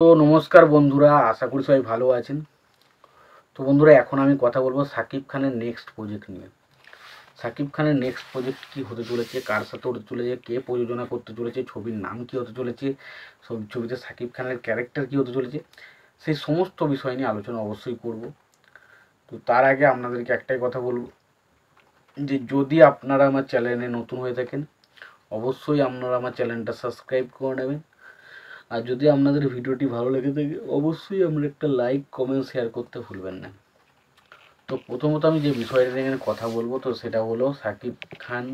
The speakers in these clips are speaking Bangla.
তো নমস্কার বন্ধুরা, আশা করি সবাই ভালো আছেন। তো বন্ধুরা, এখন আমি কথা বলবো সাকিব খানের নেক্সট প্রজেক্ট নিয়ে। সাকিব খানের নেক্সট প্রজেক্ট কী হতে চলেছে, কার সাথে হতে চলেছে, কে প্রযোজনা করতে চলেছে, ছবির নাম কী হতে চলেছে, ছবিতে সাকিব খানের ক্যারেক্টার কী হতে চলেছে, সেই সমস্ত বিষয় নিয়ে আলোচনা অবশ্যই করব। তো তার আগে আপনাদেরকে একটাই কথা বলবো যে যদি আপনারা আমার চ্যানেলে নতুন হয়ে থাকেন, অবশ্যই আপনারা আমার চ্যানেলটা সাবস্ক্রাইব করে নেবেন। আর যদি আপনাদের ভিডিওটি ভালো লেগে থাকে, অবশ্যই আপনারা একটা লাইক, কমেন্ট, শেয়ার করতে ভুলবেন না। তো প্রথমত আমি যে বিষয়টা নিয়ে এখানে কথা বলবো, তো সেটা হলো সাকিব খান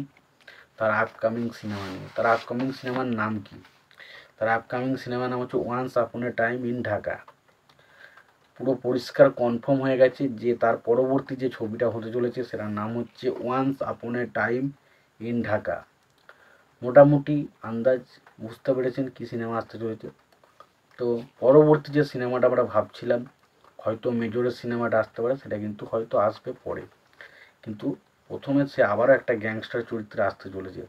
তার আপকামিং সিনেমা নিয়ে। তার আপকামিং সিনেমার নাম কি? তার আপকামিং সিনেমার নাম হচ্ছে once upon A time in Dhaka. পুরো পরিষ্কার কনফার্ম হয়ে গেছে যে তার পরবর্তী যে ছবিটা হতে চলেছে সেটার নাম হচ্ছে once upon A time in Dhaka. মোটামুটি আন্দাজ বুঝতে পেরেছেন কি সিনেমা আসতে চলেছে। তো পরবর্তী যে সিনেমাটা আমরা ভাবছিলাম হয়তো মেজরের সিনেমাটা আসতে পারে, সেটা কিন্তু হয়তো আসবে পরে। কিন্তু প্রথমে সে আবারও একটা গ্যাংস্টার চরিত্রে আসতে চলেছে।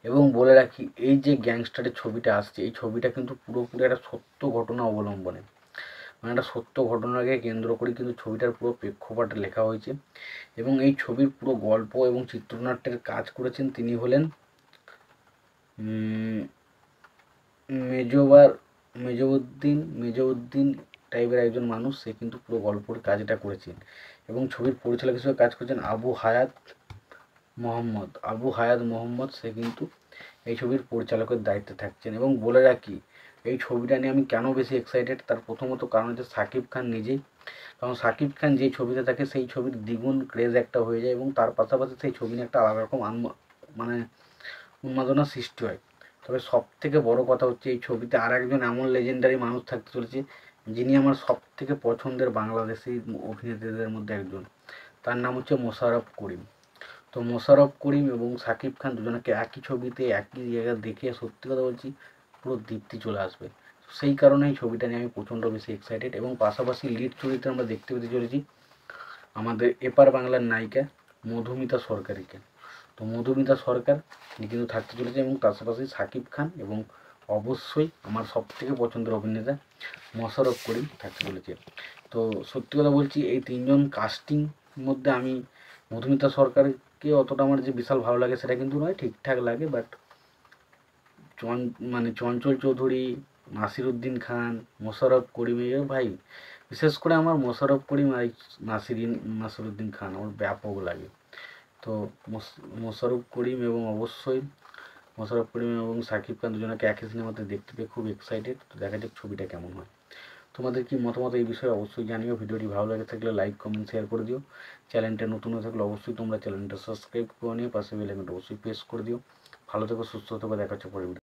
এবং বলে রাখি, এই যে গ্যাংস্টারের ছবিটা আসছে, এই ছবিটা কিন্তু পুরোপুরি একটা সত্য ঘটনা অবলম্বনে, মানে একটা সত্য ঘটনাকে কেন্দ্র করে কিন্তু ছবিটার পুরো প্রেক্ষাপট লেখা হয়েছে। এবং এই ছবির পুরো গল্প এবং চিত্রনাট্যের কাজ করেছেন তিনি হলেন মেজউদ্দিন টাইপের একজন মানুষ। সে কিন্তু পুরো গল্পের কাজটা করেছেন। এবং ছবির পরিচালক হিসেবে কাজ করেছেন আবু হায়াত মোহাম্মদ। সে কিন্তু এই ছবির পরিচালকের দায়িত্বে থাকছেন। এবং বলে রাখি, এই ছবিটা নিয়ে আমি কেন বেশি এক্সাইটেড, তার প্রথমত কারণ হচ্ছে সাকিব খান নিজেই। কারণ সাকিব খান যে ছবিতে থাকে সেই ছবির দ্বিগুণ ক্রেজ একটা হয়ে যায়, এবং তার পাশাপাশি সেই ছবি নিয়ে একটা আলাদা রকম মানে উন্মাদনা সৃষ্টি হয়। তবে সব থেকে বড় কথা হচ্ছে, এই ছবিতে আর একজন এমন লেজেন্ডারি মানুষ থাকতে চলেছে যিনি আমার সব থেকে পছন্দের বাংলাদেশি অভিনেতাদের মধ্যে একজন। তার নাম হচ্ছে মোশাররফ করিম। তো মোশাররফ করিম এবং সাকিব খান দুজনকে একই ছবিতে একই জায়গায় দেখে সত্যি কথা বলছি পুরো দীপ্তি চলে আসবে। সেই কারণে এই ছবিটা নিয়ে আমি প্রচণ্ড বেশি এক্সাইটেড। এবং পাশাপাশি লিড চরিত্রে আমরা দেখতে পেতে চলেছি আমাদের এপার বাংলার নায়িকা মধুমিতা সরকারকে। তো মধুমিতা সরকার কিন্তু থাকতে চলেছে, এবং পাশাপাশি সাকিব খান এবং অবশ্যই আমার সব থেকে পছন্দের অভিনেতা মোশাররফ করিম থাকতে চলেছে। তো সত্যি কথা বলছি, এই তিনজন কাস্টিং মধ্যে আমি মধুমিতা সরকারকে অতটা আমার যে বিশাল ভালো লাগে সেটা কিন্তু নয়, ঠিকঠাক লাগে। বাট চঞ্চল চৌধুরী, নাসিরুদ্দিন খান, মোশাররফ করিম, এ ভাই বিশেষ করে আমার মোশাররফ করিম আর নাসিরুদ্দিন খান আমার ব্যাপক লাগে। তো মোশাররফ করিম এবং অবশ্যই মোশাররফ করিম এবং সাকিব খান দুজনকে একই সিনেমাতে দেখতে পেয়ে খুব এক্সাইটেড। তো দেখা যাক ছবিটা কেমন হয়। তোমাদের কি মতামত এই বিষয়ে অবশ্যই জানিও। ভিডিওটি ভালো লাগে থাকলে লাইক, কমেন্ট, শেয়ার করে দিও। চ্যানেলটা নতুন হয়ে থাকলে অবশ্যই তোমরা চ্যানেলটা সাবস্ক্রাইব করে নিও, পাশে বেল আইকনটা অবশ্যই প্রেস করে দিও। ভালো থেকো, সুস্থ থেকো, দেখা হচ্ছে পরে ভিডিও।